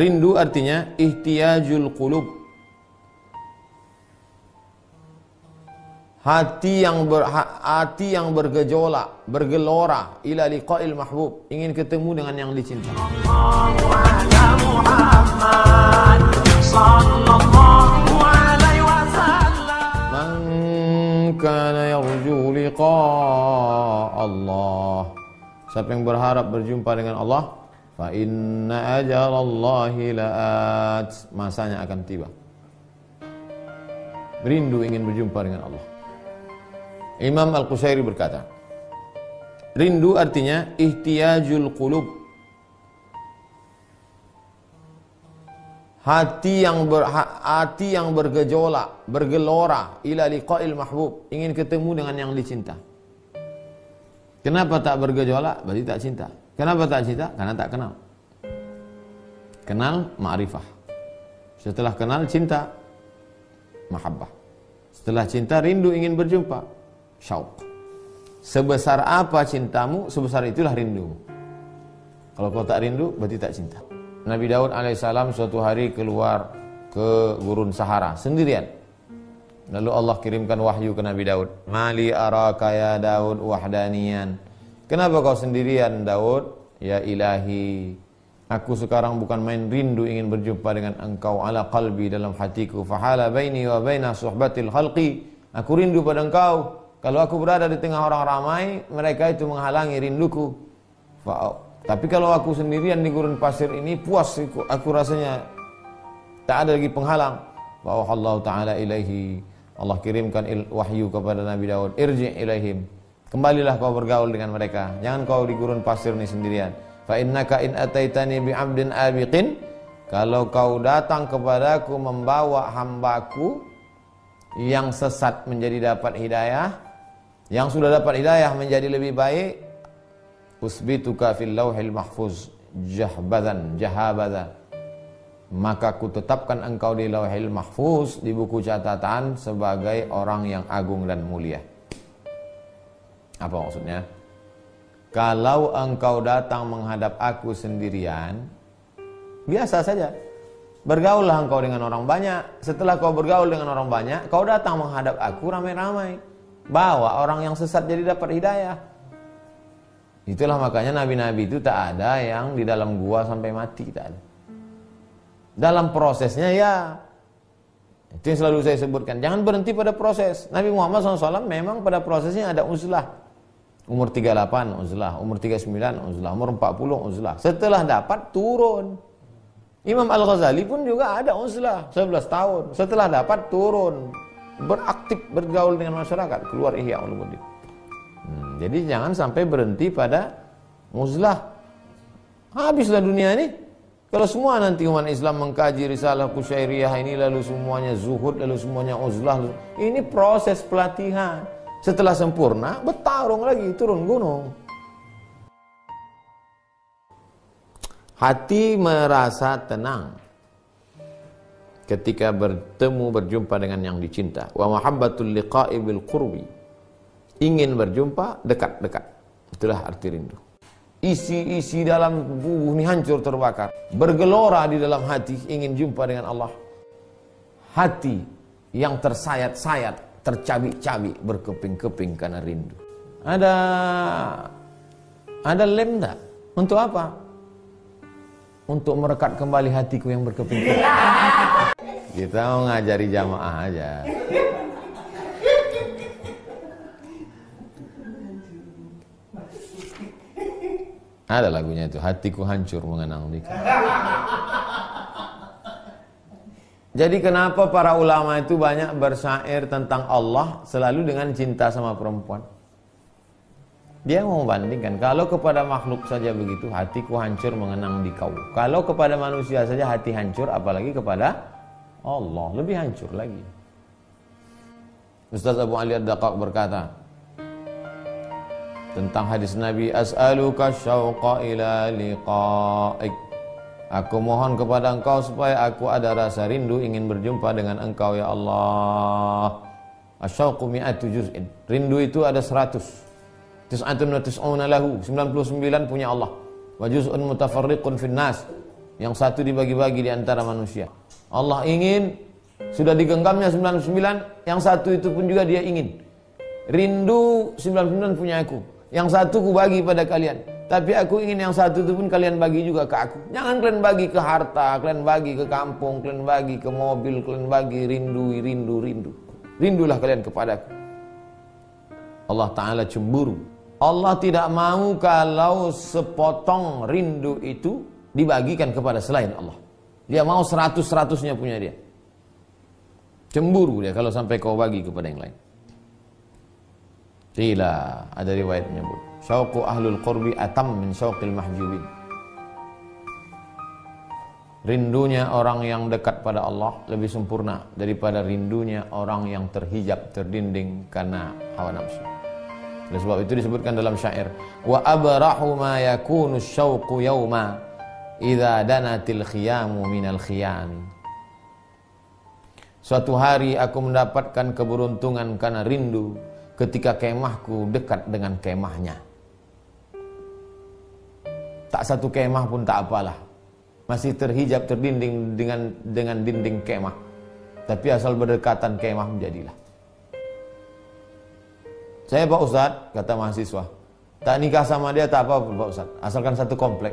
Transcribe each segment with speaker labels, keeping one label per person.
Speaker 1: Rindu artinya ihtiyajul qulub. Hati yang bergejolak, bergelora ila liqa'il mahbub, ingin ketemu dengan yang dicinta. Man kana yarju liqa' Allah, siapa yang berharap berjumpa dengan Allah, fa inna ajalallahi la'at, masanya akan tiba. Rindu ingin berjumpa dengan Allah. Imam Al-Qusairi berkata, rindu artinya ihtiyajul qulub. Hati yang bergejolak, bergelora ila liqa'il mahbub, ingin ketemu dengan yang dicinta. Kenapa tak bergejolak? Berarti tak cinta. Kenapa tak cinta? Karena tak kenal. Kenal ma'rifah. Setelah kenal cinta, mahabbah. Setelah cinta rindu ingin berjumpa, syauq. Sebesar apa cintamu, sebesar itulah rindumu. Kalau kau tak rindu, berarti tak cinta. Nabi Daud alaihissalam suatu hari keluar ke gurun Sahara sendirian. Lalu Allah kirimkan wahyu ke Nabi Daud. Mali araka ya Daud wahdaniyan. Kenapa kau sendirian Daud? Ya ilahi, aku sekarang bukan main rindu ingin berjumpa dengan engkau, ala qalbi, dalam hatiku. Fahala baini wa baina suhbatil khalqi. Aku rindu pada engkau. Kalau aku berada di tengah orang ramai, mereka itu menghalangi rinduku. Tapi kalau aku sendirian di gurun pasir ini, puas aku rasanya, tak ada lagi penghalang. Allah Ta'ala ilaihi, Allah kirimkan wahyu kepada Nabi Daud. Irji' ilaihim, kembalilah kau bergaul dengan mereka. Jangan kau di gurun pasir ini sendirian. Fa innaka in ataitani bi'abdin abiqin, kalau kau datang kepadaku membawa hambaku yang sesat menjadi dapat hidayah, yang sudah dapat hidayah menjadi lebih baik, usbituka fil lauhil mahfuz jahabadan, maka ku tetapkan engkau di lauhil mahfuz, di buku catatan, sebagai orang yang agung dan mulia. Apa maksudnya? Kalau engkau datang menghadap aku sendirian, biasa saja. Bergaullah engkau dengan orang banyak. Setelah kau bergaul dengan orang banyak, kau datang menghadap aku ramai-ramai. Bawa orang yang sesat jadi dapat hidayah. Itulah makanya nabi-nabi itu tak ada yang di dalam gua sampai mati, tak ada. Dalam prosesnya ya, itu yang selalu saya sebutkan. Jangan berhenti pada proses. Nabi Muhammad SAW memang pada prosesnya ada uzlah. Umur 38 uzlah, umur 39 uzlah, umur 40 uzlah. Setelah dapat turun. Imam Al-Ghazali pun juga ada uzlah 11 tahun. Setelah dapat turun, beraktif bergaul dengan masyarakat, keluar Ihya Ulumuddin. Jadi jangan sampai berhenti pada uzlah. Habislah dunia ini. Kalau semua nanti umat Islam mengkaji risalah Qusyairiyah ini, lalu semuanya zuhud, lalu semuanya uzlah, ini proses pelatihan. Setelah sempurna, bertarung lagi, turun gunung. Hati merasa tenang ketika berjumpa dengan yang dicinta. Wa mahabbatul liqa'i bil qurbi, ingin berjumpa dekat-dekat. Itulah arti rindu. Isi dalam tubuh ini hancur terbakar, bergelora di dalam hati ingin jumpa dengan Allah. Hati yang tersayat-sayat, tercabik-cabik, berkeping-keping karena rindu. Ada lem enggak? Untuk apa? Untuk merekat kembali hatiku yang berkeping-keping. Kita mau ngajari jamaah aja. Ada lagunya itu, hatiku hancur mengenang dikau. Jadi kenapa para ulama itu banyak bersyair tentang Allah selalu dengan cinta sama perempuan? Dia mau membandingkan, kalau kepada makhluk saja begitu, hatiku hancur mengenang dikau. Kalau kepada manusia saja hati hancur, apalagi kepada Allah, lebih hancur lagi. Ustaz Abu Ali Ad-Daqaq berkata tentang hadis Nabi, as'aluka syauqa ila liqa'ik, aku mohon kepada engkau supaya aku ada rasa rindu ingin berjumpa dengan engkau ya Allah. Asyauqu mi'atu juz'in, rindu itu ada 100. Tis'atun wa tis'una lahu, 99 punya Allah. Wa juz'un mutafarriqun fin nas, yang satu dibagi-bagi di antara manusia. Allah ingin, sudah digenggamnya 99, yang satu itu pun juga dia ingin. Rindu 99 punya aku, yang satu ku bagi pada kalian. Tapi aku ingin yang satu itu pun kalian bagi juga ke aku. Jangan kalian bagi ke harta, kalian bagi ke kampung, kalian bagi ke mobil, kalian bagi rindu. Rindulah kalian kepadaku. Allah Ta'ala cemburu. Allah tidak mau kalau sepotong rindu itu dibagikan kepada selain Allah. Dia mau 100-100-nya punya dia. Cemburu dia kalau sampai kau bagi kepada yang lain. Tidak, ada riwayat menyebut syauqu ahlul qurbi atam min syauqil mahjubin. Rindunya orang yang dekat pada Allah lebih sempurna daripada rindunya orang yang terhijab, terdinding karena hawa nafsu. Oleh sebab itu disebutkan dalam syair, wa abrahu ma yakunu syauqu yauma idza danatil khiyamu minal khiyami. Suatu hari aku mendapatkan keberuntungan karena rindu ketika kemahku dekat dengan kemahnya. Tak satu kemah pun tak apalah, masih terhijab, terdinding dengan dinding kemah. Tapi asal berdekatan kemah menjadilah. Saya Pak Ustadz, kata mahasiswa, tak nikah sama dia tak apa Pak Ustadz, asalkan satu komplek.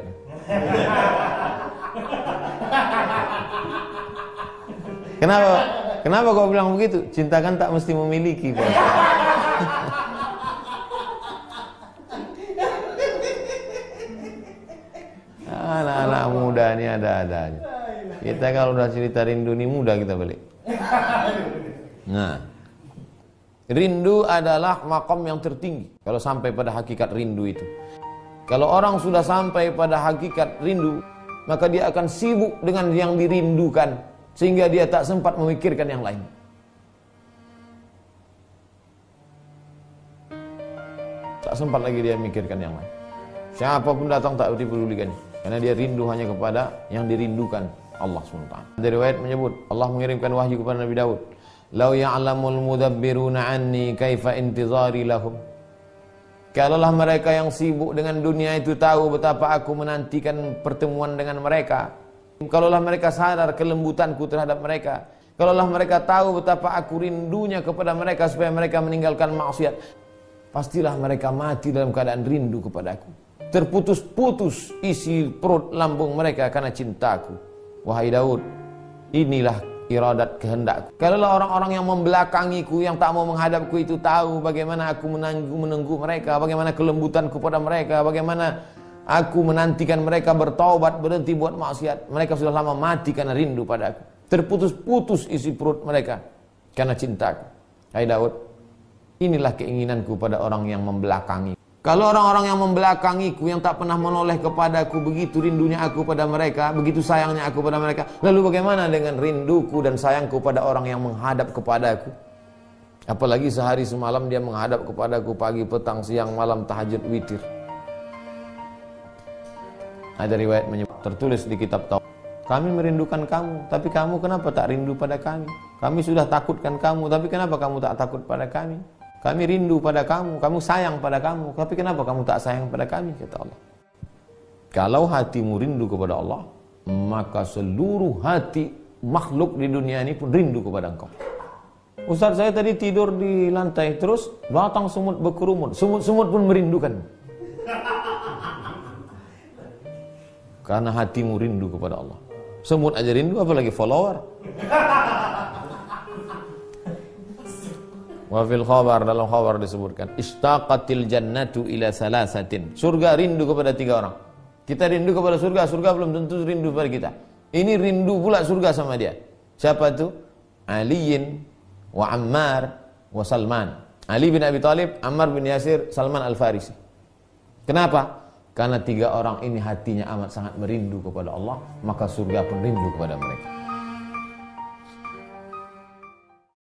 Speaker 1: Kenapa kau bilang begitu? Cinta kan tak mesti memiliki Pak Ustadz. Anak-anak muda ini ada-ada aja. Kita kalau udah cerita rindu ini mudah kita balik. Nah, rindu adalah makom yang tertinggi. Kalau sampai pada hakikat rindu itu. Kalau orang sudah sampai pada hakikat rindu, maka dia akan sibuk dengan yang dirindukan, sehingga dia tak sempat memikirkan yang lain. Tak sempat lagi dia memikirkan yang lain. Siapapun datang tak dipedulikan, karena dia rindu hanya kepada yang dirindukan, Allah SWT. Dari riwayat menyebut Allah mengirimkan wahyu kepada Nabi Daud, "Lau ya'lamul mudabbiruna anni kaifa intizari lahum." Kalaulah mereka yang sibuk dengan dunia itu tahu betapa aku menantikan pertemuan dengan mereka. Kalaulah mereka sadar kelembutanku terhadap mereka. Kalaulah mereka tahu betapa aku rindunya kepada mereka supaya mereka meninggalkan maksiat, pastilah mereka mati dalam keadaan rindu kepadaku. Terputus-putus isi perut lambung mereka karena cintaku. Wahai Daud, inilah iradat kehendakku. Kalaulah orang-orang yang membelakangiku, yang tak mau menghadapku itu tahu bagaimana aku menunggu mereka, bagaimana kelembutanku pada mereka, bagaimana aku menantikan mereka bertaubat, berhenti buat maksiat, mereka sudah lama mati karena rindu padaku. Terputus-putus isi perut mereka karena cintaku. Hai Daud, inilah keinginanku pada orang yang membelakangi. Kalau orang-orang yang membelakangiku, yang tak pernah menoleh kepadaku, begitu rindunya aku pada mereka, begitu sayangnya aku pada mereka, lalu bagaimana dengan rinduku dan sayangku pada orang yang menghadap kepadaku? Apalagi sehari semalam dia menghadap kepadaku, pagi, petang, siang, malam, tahajud, witir. Ada riwayat menyebut, tertulis di kitab Taurat, kami merindukan kamu, tapi kamu kenapa tak rindu pada kami? Kami sudah takutkan kamu, tapi kenapa kamu tak takut pada kami? Kami rindu pada kamu, kamu sayang pada kamu, tapi kenapa kamu tak sayang pada kami? Kata Allah. Kalau hatimu rindu kepada Allah, maka seluruh hati makhluk di dunia ini pun rindu kepada engkau. Ustaz, saya tadi tidur di lantai, terus datang semut berkerumun, semut-semut pun merindukan. Karena hatimu rindu kepada Allah. Semut aja rindu, apalagi follower. Wa fil khabar, dalam khabar disebutkan, istaqatil jannatu ila salasatin. Surga rindu kepada 3 orang. Kita rindu kepada surga, surga belum tentu rindu kepada kita. Ini rindu pula surga sama dia. Siapa itu? Aliin wa Ammar wa Salman. Ali bin Abi Thalib, Ammar bin Yasir, Salman Al-Farisi. Kenapa? Karena 3 orang ini hatinya amat sangat merindu kepada Allah, maka surga pun rindu kepada mereka.